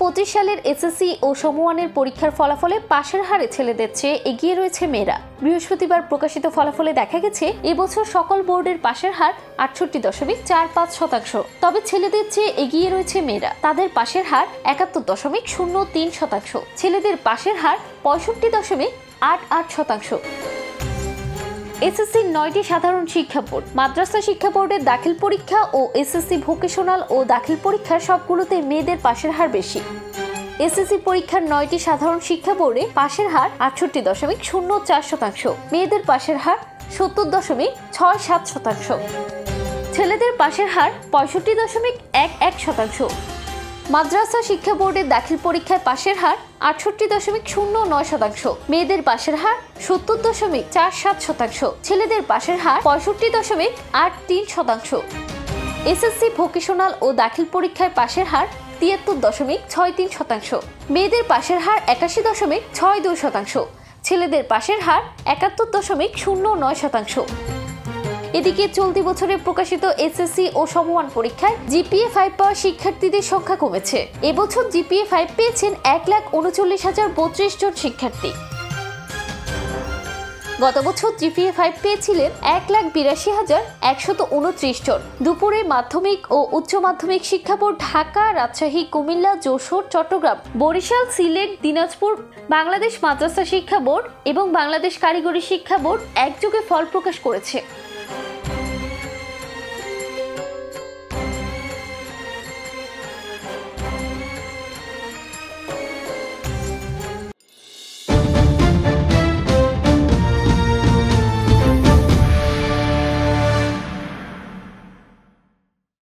2025 সালের এসএসসি ও সমমানের পরীক্ষার ফলাফলে পাশের হারে ছেলেদের চেয়ে এগিয়ে রয়েছে মেয়েরা। বৃহস্পতিবার প্রকাশিত ফলাফলে দেখা গেছে এবছর সকল বোর্ডের পাশের হার 68.45%। তবে ছেলেদের চেয়ে এগিয়ে রয়েছে মেয়েরা। তাদের পাশের হার 71.03%। ছেলেদের পাশের হার 65.88%। এসএসসির 9টি সাধারণ শিক্ষা বোর্ড, মাদ্রাসা শিক্ষা বোর্ডের দাখিল পরীক্ষা ও এসএসসি ভোকেশনাল ও দাখিল পরীক্ষার সবগুলোতে মেয়েদের পাশের হার বেশি। এসএসসি পরীক্ষার 9টি সাধারণ শিক্ষা বোর্ডে পাশের হার 68.04%, মেয়েদের পাশের হার 70.67%। ছেলেদের পাশের হার 65.11%। মাদ্রাসা শিক্ষা বোর্ডের দাখিল পরীক্ষায় পাশের হার 68.09%, মেয়েদের পাশের হার 70.47%, ছেলেদের পাশের হার 65.83%। এসএসসি ভোকেশনাল ও দাখিল পরীক্ষায় পাশের হার 73.63%, মেয়েদের পাশের হার 81.62%, ছেলেদের পাশের হার 71.09%। এদিকে চলতি বছরে প্রকাশিত এসএসসি ও সমমান পরীক্ষায় জিপিএ 5 পাওয়া শিক্ষার্থীদের সংখ্যা কমেছে। এবছর জিপিএ 5 পেয়েছেন 1,39,032 জন শিক্ষার্থী। গত বছর জিপিএ 5 পেয়েছিলেন 1,82,129 জন। দুপুরে মাধ্যমিক ও উচ্চ মাধ্যমিক শিক্ষা বোর্ড ঢাকা, রাজশাহী, কুমিল্লা, যশোর, চট্টগ্রাম, বরিশাল, সিলেট, দিনাজপুর, বাংলাদেশ মাদ্রাসা শিক্ষা বোর্ড এবং বাংলাদেশ কারিগরি শিক্ষা বোর্ড একযোগে ফল প্রকাশ করেছে।